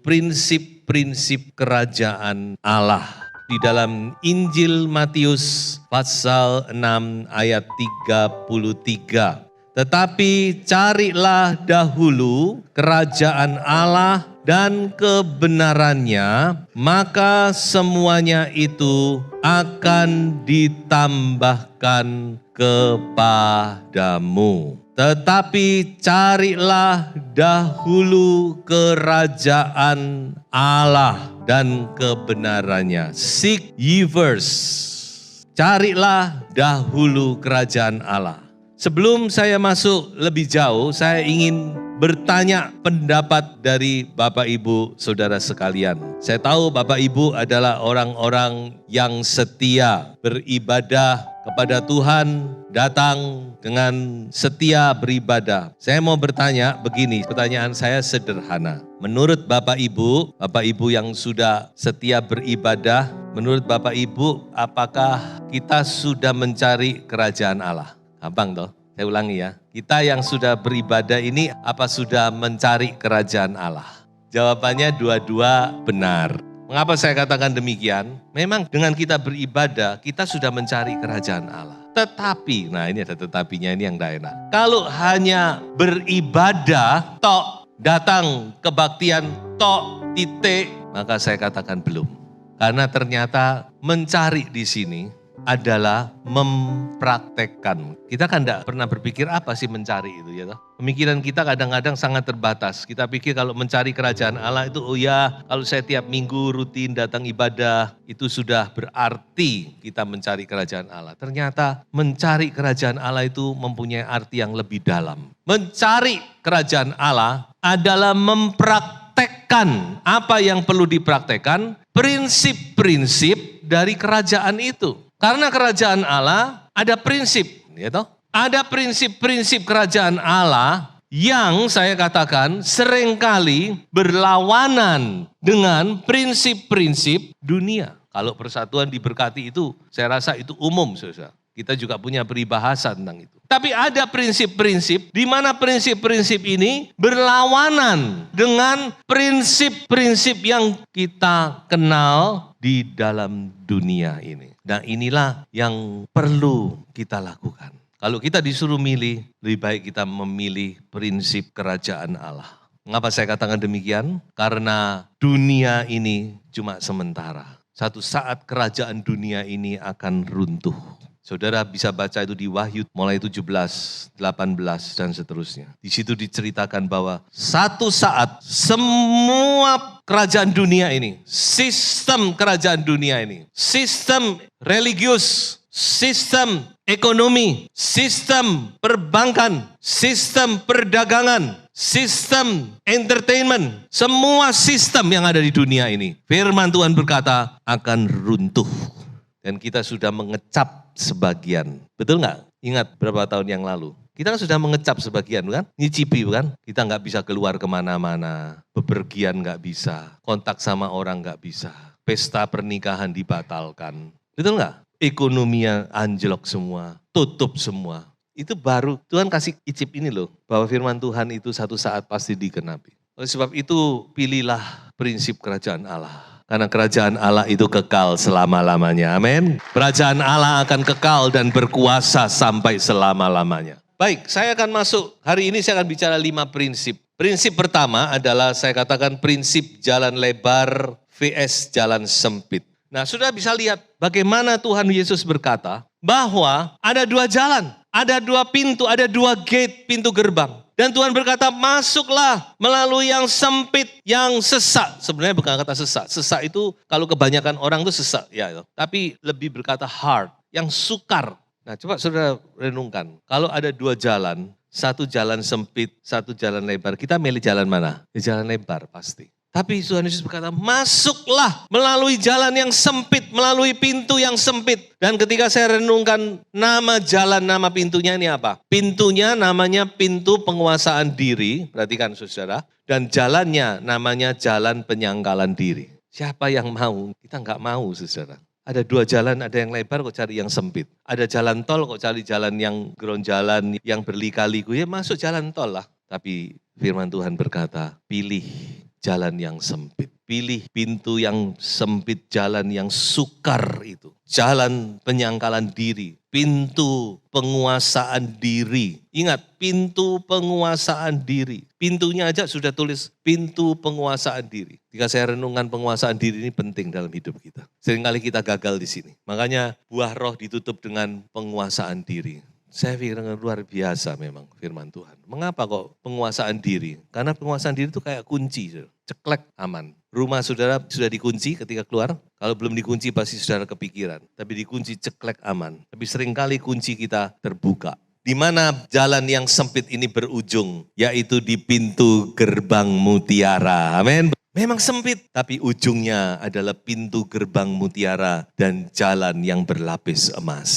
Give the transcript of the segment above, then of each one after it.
prinsip-prinsip kerajaan Allah. Di dalam Injil Matius pasal 6 ayat 33. Tetapi carilah dahulu kerajaan Allah dan kebenarannya, maka semuanya itu akan ditambahkan kepadamu. Tetapi carilah dahulu kerajaan Allah dan kebenarannya. Seek ye first. Carilah dahulu kerajaan Allah. Sebelum saya masuk lebih jauh, saya ingin bertanya pendapat dari Bapak Ibu Saudara sekalian. Saya tahu Bapak Ibu adalah orang-orang yang setia beribadah kepada Tuhan, datang dengan setia beribadah. Saya mau bertanya begini, pertanyaan saya sederhana. Menurut Bapak Ibu yang sudah setia beribadah, menurut Bapak Ibu, apakah kita sudah mencari kerajaan Allah? Gampang toh, saya ulangi ya. Kita yang sudah beribadah ini apa sudah mencari kerajaan Allah? Jawabannya dua-dua benar. Mengapa saya katakan demikian? Memang dengan kita beribadah, kita sudah mencari kerajaan Allah. Tetapi, nah ini ada tetapinya, ini yang tidak enak. Kalau hanya beribadah, tok, datang kebaktian, tok, titik, maka saya katakan belum. Karena ternyata mencari di sini adalah mempraktekkan. Kita kan tidak pernah berpikir apa sih mencari itu ya toh. Pemikiran kita kadang-kadang sangat terbatas. Kita pikir kalau mencari kerajaan Allah itu oh ya, kalau saya tiap minggu rutin datang ibadah, itu sudah berarti kita mencari kerajaan Allah. Ternyata mencari kerajaan Allah itu mempunyai arti yang lebih dalam. Mencari kerajaan Allah adalah mempraktekkan apa yang perlu dipraktekkan, prinsip-prinsip dari kerajaan itu. Karena kerajaan Allah ada prinsip, ya toh? Ada prinsip-prinsip kerajaan Allah yang saya katakan seringkali berlawanan dengan prinsip-prinsip dunia. Kalau persatuan diberkati itu, saya rasa itu umum, saudara. Kita juga punya peribahasa tentang itu. Tapi ada prinsip-prinsip di mana prinsip-prinsip ini berlawanan dengan prinsip-prinsip yang kita kenal di dalam dunia ini. Nah inilah yang perlu kita lakukan. Kalau kita disuruh milih, lebih baik kita memilih prinsip kerajaan Allah. Mengapa saya katakan demikian? Karena dunia ini cuma sementara. Satu saat kerajaan dunia ini akan runtuh. Saudara bisa baca itu di Wahyu mulai 17, 18 dan seterusnya. Di situ diceritakan bahwa satu saat semua kerajaan dunia ini, sistem kerajaan dunia ini, sistem religius, sistem ekonomi, sistem perbankan, sistem perdagangan, sistem entertainment, semua sistem yang ada di dunia ini, firman Tuhan berkata akan runtuh. Dan kita sudah mengecap sebagian. Betul nggak? Ingat berapa tahun yang lalu? Kita kan sudah mengecap sebagian kan? Nyicipi kan? Kita nggak bisa keluar kemana-mana. Bepergian nggak bisa. Kontak sama orang nggak bisa. Pesta pernikahan dibatalkan. Betul nggak? Ekonominya anjlok semua. Tutup semua. Itu baru Tuhan kasih icip ini loh. Bahwa firman Tuhan itu satu saat pasti digenapi. Oleh sebab itu pilihlah prinsip kerajaan Allah. Karena kerajaan Allah itu kekal selama-lamanya. Amin. Kerajaan Allah akan kekal dan berkuasa sampai selama-lamanya. Baik, saya akan masuk. Hari ini saya akan bicara 5 prinsip. Prinsip pertama adalah saya katakan prinsip jalan lebar vs jalan sempit. Nah, sudah bisa lihat bagaimana Tuhan Yesus berkata bahwa ada 2 jalan, ada 2 pintu, ada 2 gate pintu gerbang. Dan Tuhan berkata, masuklah melalui yang sempit, yang sesak. Sebenarnya bukan kata sesak. Sesak itu kalau kebanyakan orang itu sesak. Ya, tapi lebih berkata hard, yang sukar. Nah coba saudara renungkan. Kalau ada 2 jalan, satu jalan sempit, satu jalan lebar. Kita milih jalan mana? Jalan lebar pasti. Tapi Tuhan Yesus berkata, masuklah melalui jalan yang sempit, melalui pintu yang sempit. Dan ketika saya renungkan nama jalan, nama pintunya ini apa? Pintunya namanya pintu penguasaan diri, perhatikan saudara. Dan jalannya namanya jalan penyangkalan diri. Siapa yang mau? Kita enggak mau saudara. Ada 2 jalan, ada yang lebar kok cari yang sempit. Ada jalan tol kok cari jalan yang geronjalan, yang berlika-liku. Ya masuk jalan tol lah. Tapi firman Tuhan berkata, pilih jalan yang sempit. Pilih pintu yang sempit, jalan yang sukar itu. Jalan penyangkalan diri, pintu penguasaan diri. Ingat, pintu penguasaan diri. Pintunya aja sudah tulis pintu penguasaan diri. Jika saya renungkan penguasaan diri ini penting dalam hidup kita. Seringkali kita gagal di sini. Makanya buah roh ditutup dengan penguasaan diri. Saya pikir luar biasa memang firman Tuhan. Mengapa kok penguasaan diri? Karena penguasaan diri itu kayak kunci, ceklek aman. Rumah saudara sudah dikunci ketika keluar, kalau belum dikunci pasti saudara kepikiran. Tapi dikunci ceklek aman. Tapi seringkali kunci kita terbuka. Di mana jalan yang sempit ini berujung, yaitu di pintu gerbang mutiara. Amin. Memang sempit, tapi ujungnya adalah pintu gerbang mutiara dan jalan yang berlapis emas.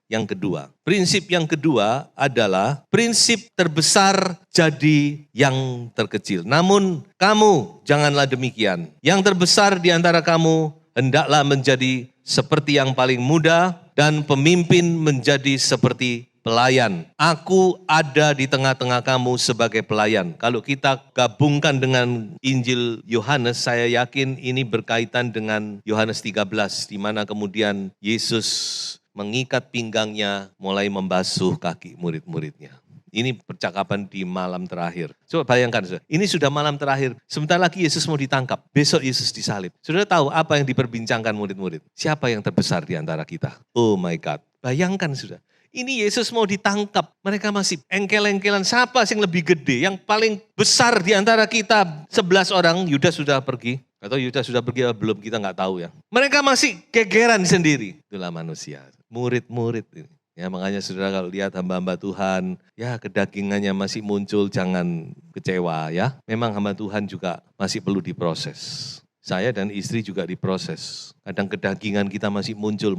Yang kedua, prinsip yang kedua adalah prinsip terbesar jadi yang terkecil. Namun kamu janganlah demikian. Yang terbesar di antara kamu hendaklah menjadi seperti yang paling muda dan pemimpin menjadi seperti pelayan. Aku ada di tengah-tengah kamu sebagai pelayan. Kalau kita gabungkan dengan Injil Yohanes, saya yakin ini berkaitan dengan Yohanes 13, di mana kemudian Yesus mengikat pinggangnya, mulai membasuh kaki murid-muridnya. Ini percakapan di malam terakhir. Coba bayangkan, ini sudah malam terakhir. Sebentar lagi Yesus mau ditangkap. Besok Yesus disalib. Saudara tahu apa yang diperbincangkan murid-murid? Siapa yang terbesar di antara kita? Oh my God. Bayangkan sudah. Ini Yesus mau ditangkap. Mereka masih engkel-engkelan. Siapa yang lebih gede? Yang paling besar di antara kita 11 orang. Yudas sudah pergi. Atau Yudas sudah pergi atau belum, kita nggak tahu ya. Mereka masih gegeran sendiri. Itulah manusia. Murid-murid ini. Ya, makanya saudara kalau lihat hamba-hamba Tuhan, ya kedagingannya masih muncul, jangan kecewa ya. Memang hamba Tuhan juga masih perlu diproses. Saya dan istri juga diproses. Kadang kedagingan kita masih muncul.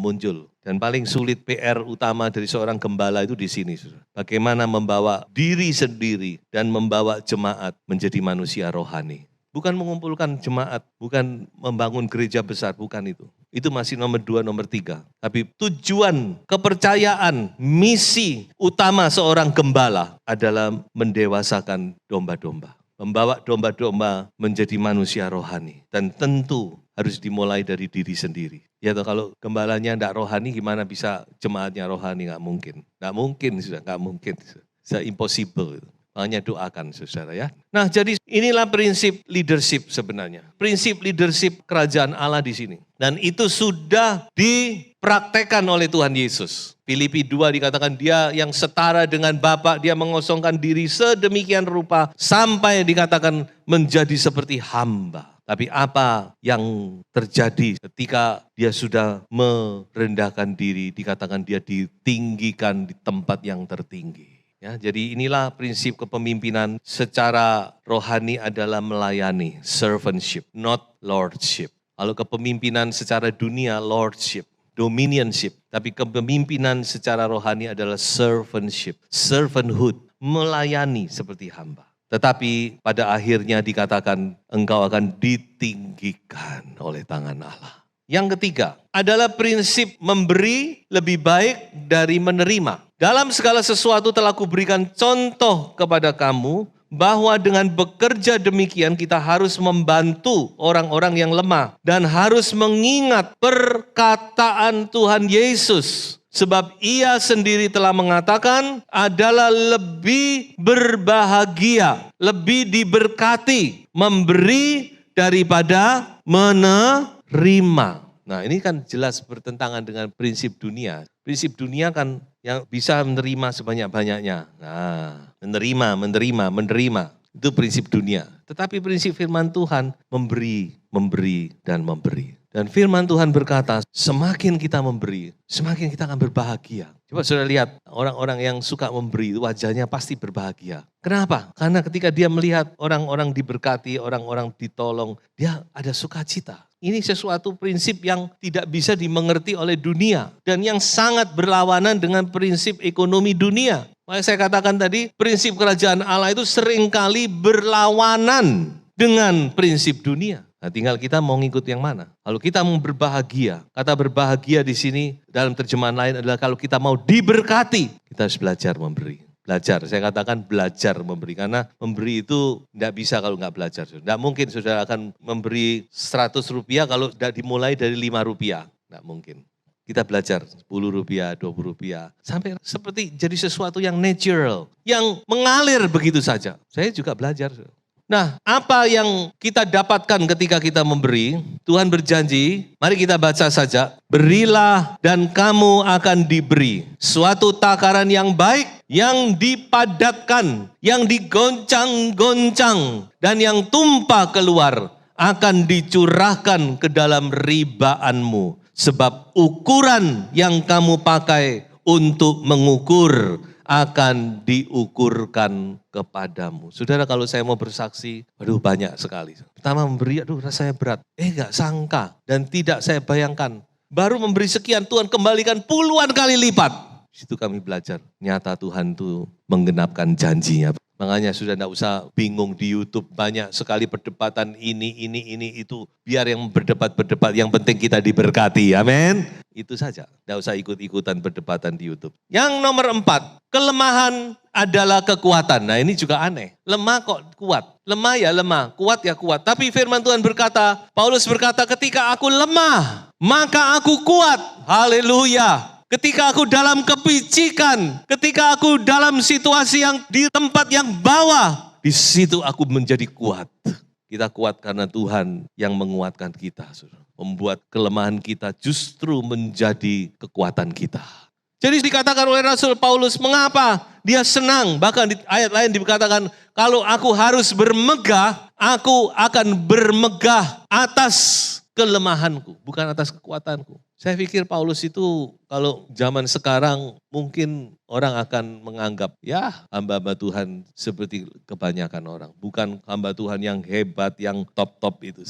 Dan paling sulit PR utama dari seorang gembala itu di sini. Saudara. Bagaimana membawa diri sendiri dan membawa jemaat menjadi manusia rohani. Bukan mengumpulkan jemaat, bukan membangun gereja besar, bukan itu. Itu masih nomor 2, nomor 3. Tapi tujuan, kepercayaan, misi utama seorang gembala adalah mendewasakan domba-domba. Membawa domba-domba menjadi manusia rohani. Dan tentu harus dimulai dari diri sendiri. Ya toh, kalau gembalanya tidak rohani, gimana bisa jemaatnya rohani? Nggak mungkin. Nggak mungkin. It's impossible. Makanya doakan saudara ya. Nah jadi inilah prinsip leadership sebenarnya. Prinsip leadership kerajaan Allah di sini. Dan itu sudah dipraktekkan oleh Tuhan Yesus. Filipi 2 dikatakan dia yang setara dengan Bapa, dia mengosongkan diri sedemikian rupa sampai dikatakan menjadi seperti hamba. Tapi apa yang terjadi ketika dia sudah merendahkan diri, dikatakan dia ditinggikan di tempat yang tertinggi. Ya, jadi inilah prinsip kepemimpinan secara rohani adalah melayani, servantship, not lordship. Kalau kepemimpinan secara dunia, lordship, dominionship. Tapi kepemimpinan secara rohani adalah servantship, servanthood, melayani seperti hamba. Tetapi pada akhirnya dikatakan engkau akan ditinggikan oleh tangan Allah. Yang ketiga adalah prinsip memberi lebih baik dari menerima. Dalam segala sesuatu telah kuberikan contoh kepada kamu bahwa dengan bekerja demikian kita harus membantu orang-orang yang lemah dan harus mengingat perkataan Tuhan Yesus. Sebab ia sendiri telah mengatakan adalah lebih berbahagia, lebih diberkati, memberi daripada menerima. Nah ini kan jelas bertentangan dengan prinsip dunia. Prinsip dunia kan yang bisa menerima sebanyak-banyaknya. Nah, menerima. Itu prinsip dunia. Tetapi prinsip firman Tuhan memberi, dan memberi. Dan firman Tuhan berkata, semakin kita memberi, semakin kita akan berbahagia. Coba saudara lihat, orang-orang yang suka memberi, wajahnya pasti berbahagia. Kenapa? Karena ketika dia melihat orang-orang diberkati, orang-orang ditolong, dia ada sukacita. Ini sesuatu prinsip yang tidak bisa dimengerti oleh dunia. Dan yang sangat berlawanan dengan prinsip ekonomi dunia. Makanya saya katakan tadi, prinsip kerajaan Allah itu seringkali berlawanan dengan prinsip dunia. Nah, tinggal kita mau ngikut yang mana. Kalau kita mau berbahagia, kata berbahagia di sini dalam terjemahan lain adalah kalau kita mau diberkati, kita harus belajar memberi. Belajar, saya katakan belajar memberi. Karena memberi itu tidak bisa kalau nggak belajar. Tidak mungkin saudara akan memberi 100 rupiah kalau tidak dimulai dari 5 rupiah. Tidak mungkin. Kita belajar 10 rupiah, 20 rupiah. Sampai seperti jadi sesuatu yang natural. Yang mengalir begitu saja. Saya juga belajar. Nah, apa yang kita dapatkan ketika kita memberi? Tuhan berjanji, mari kita baca saja. Berilah dan kamu akan diberi. Suatu takaran yang baik, yang dipadatkan, yang digoncang-goncang, dan yang tumpah keluar, akan dicurahkan ke dalam ribaanmu. Sebab ukuran yang kamu pakai untuk mengukur akan diukurkan kepadamu. Saudara, kalau saya mau bersaksi, waduh banyak sekali. Pertama memberi, aduh rasanya berat. Gak sangka dan tidak saya bayangkan. Baru memberi sekian, Tuhan kembalikan puluhan kali lipat. Di situ kami belajar, nyata Tuhan itu menggenapkan janjinya. Makanya sudah tidak usah bingung di YouTube, banyak sekali perdebatan ini, itu. Biar yang berdebat, yang penting kita diberkati, amin. Itu saja, tidak usah ikut-ikutan perdebatan di YouTube. Yang nomor 4, kelemahan adalah kekuatan. Nah ini juga aneh, lemah kok kuat. Lemah ya lemah, kuat ya kuat. Tapi firman Tuhan berkata, Paulus berkata, ketika aku lemah, maka aku kuat. Haleluya. Ketika aku dalam kepicikan, ketika aku dalam situasi yang di tempat yang bawah, di situ aku menjadi kuat. Kita kuat karena Tuhan yang menguatkan kita. Membuat kelemahan kita justru menjadi kekuatan kita. Jadi dikatakan oleh Rasul Paulus, mengapa dia senang? Bahkan di ayat lain dikatakan, kalau aku harus bermegah, aku akan bermegah atas kelemahanku, bukan atas kekuatanku. Saya pikir Paulus itu kalau zaman sekarang mungkin orang akan menganggap ya hamba-hamba Tuhan seperti kebanyakan orang. Bukan hamba Tuhan yang hebat, yang top-top itu.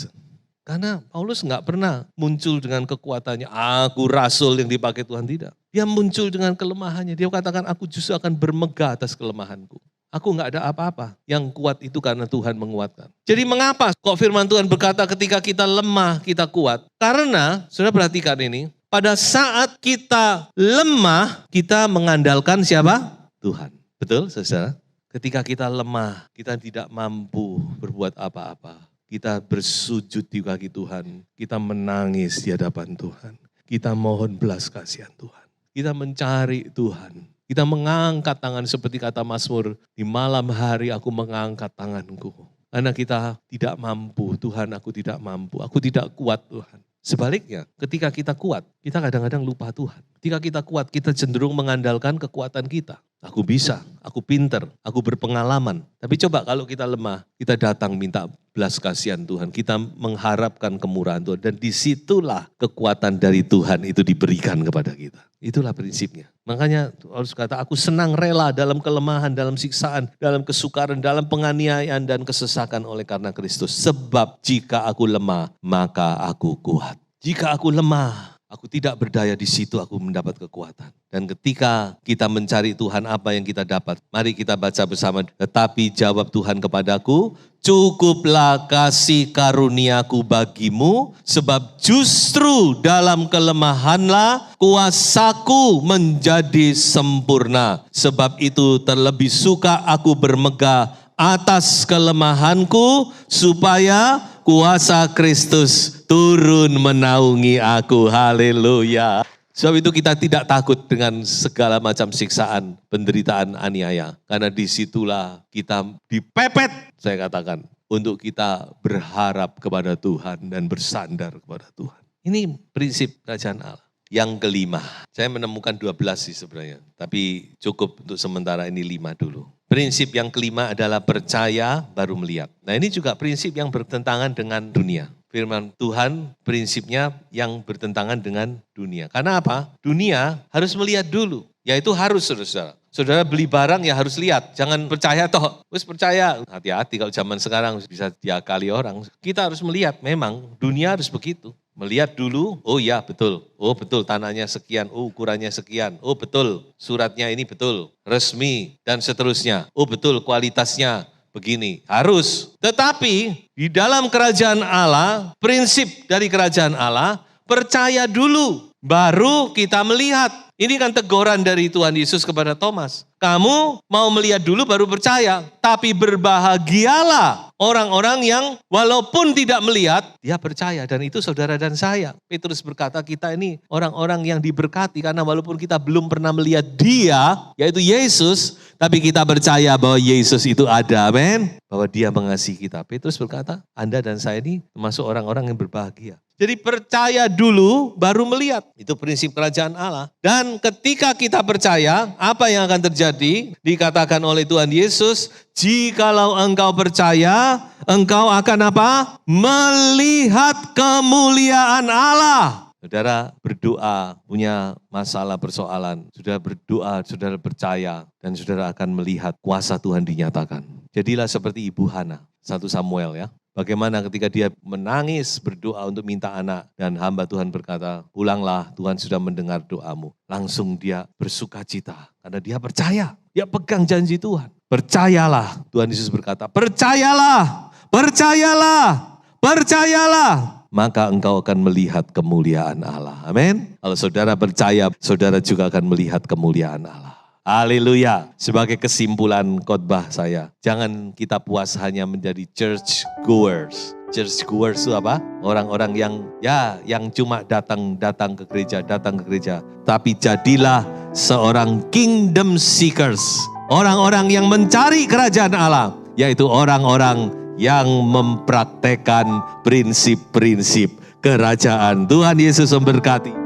Karena Paulus nggak pernah muncul dengan kekuatannya, aku rasul yang dipakai Tuhan, tidak. Dia muncul dengan kelemahannya, dia katakan aku justru akan bermegah atas kelemahanku. Aku nggak ada apa-apa, yang kuat itu karena Tuhan menguatkan. Jadi mengapa kok firman Tuhan berkata ketika kita lemah kita kuat? Karena, sudah perhatikan ini, pada saat kita lemah kita mengandalkan siapa? Tuhan. Betul saudara? Ketika kita lemah, kita tidak mampu berbuat apa-apa. Kita bersujud di kaki Tuhan, kita menangis di hadapan Tuhan. Kita mohon belas kasihan Tuhan. Kita mencari Tuhan. Kita mengangkat tangan seperti kata Mazmur, di malam hari aku mengangkat tanganku. Karena kita tidak mampu, Tuhan aku tidak mampu, aku tidak kuat Tuhan. Sebaliknya, ketika kita kuat, kita kadang-kadang lupa Tuhan. Ketika kita kuat, kita cenderung mengandalkan kekuatan kita. Aku bisa, aku pinter, aku berpengalaman. Tapi coba kalau kita lemah, kita datang minta belas kasihan Tuhan. Kita mengharapkan kemurahan Tuhan. Dan disitulah kekuatan dari Tuhan itu diberikan kepada kita. Itulah prinsipnya. Makanya harus kata, aku senang rela dalam kelemahan, dalam siksaan, dalam kesukaran, dalam penganiayaan dan kesesakan oleh karena Kristus. Sebab jika aku lemah, maka aku kuat. Jika aku lemah, aku tidak berdaya, di situ aku mendapat kekuatan. Dan ketika kita mencari Tuhan, apa yang kita dapat? Mari kita baca bersama. Tetapi jawab Tuhan kepadaku, cukuplah kasih karuniaku bagimu, sebab justru dalam kelemahanlah kuasaku menjadi sempurna. Sebab itu terlebih suka aku bermegah atas kelemahanku, supaya kuasa Kristus turun menaungi aku. Haleluya. Sebab itu kita tidak takut dengan segala macam siksaan, penderitaan, aniaya. Karena disitulah kita dipepet, saya katakan, untuk kita berharap kepada Tuhan dan bersandar kepada Tuhan. Ini prinsip kerajaan Allah. Yang kelima, saya menemukan 12 sih sebenarnya, tapi cukup untuk sementara ini 5 dulu. Prinsip yang kelima adalah percaya baru melihat. Nah ini juga prinsip yang bertentangan dengan dunia. Firman Tuhan prinsipnya yang bertentangan dengan dunia. Karena apa? Dunia harus melihat dulu. Yaitu harus saudara. Saudara beli barang ya harus lihat. Jangan percaya toh. Terus percaya. Hati-hati kalau zaman sekarang bisa diakali orang. Kita harus melihat, memang dunia harus begitu. Melihat dulu, oh ya betul. Oh betul tanahnya sekian, oh ukurannya sekian. Oh betul suratnya ini betul, resmi dan seterusnya. Oh betul kualitasnya begini. Harus. Tetapi di dalam kerajaan Allah, prinsip dari kerajaan Allah, percaya dulu baru kita melihat. Ini kan teguran dari Tuhan Yesus kepada Thomas. Kamu mau melihat dulu baru percaya. Tapi berbahagialah orang-orang yang walaupun tidak melihat, dia percaya. Dan itu saudara dan saya. Petrus berkata kita ini orang-orang yang diberkati. Karena walaupun kita belum pernah melihat dia, yaitu Yesus, tapi kita percaya bahwa Yesus itu ada. Amin. Bahwa dia mengasihi kita. Petrus berkata, Anda dan saya ini termasuk orang-orang yang berbahagia. Jadi percaya dulu baru melihat. Itu prinsip kerajaan Allah. Dan ketika kita percaya, apa yang akan terjadi? Dikatakan oleh Tuhan Yesus, jikalau engkau percaya, engkau akan apa? Melihat kemuliaan Allah. Saudara berdoa, punya masalah persoalan. Sudah berdoa, saudara percaya. Dan saudara akan melihat kuasa Tuhan dinyatakan. Jadilah seperti Ibu Hana, 1 Samuel ya. Bagaimana ketika dia menangis berdoa untuk minta anak. Dan hamba Tuhan berkata, pulanglah Tuhan sudah mendengar doamu. Langsung dia bersuka cita. Karena dia percaya, dia pegang janji Tuhan. Percayalah, Tuhan Yesus berkata, percayalah, percayalah, percayalah. Maka engkau akan melihat kemuliaan Allah. Amin. Kalau saudara percaya, saudara juga akan melihat kemuliaan Allah. Haleluya. Sebagai kesimpulan khotbah saya, jangan kita puas hanya menjadi church goers. Church goers itu apa? Orang-orang yang cuma datang ke gereja. Tapi jadilah seorang kingdom seekers. Orang-orang yang mencari kerajaan Allah, yaitu orang-orang yang mempraktekkan prinsip-prinsip kerajaan. Tuhan Yesus memberkati.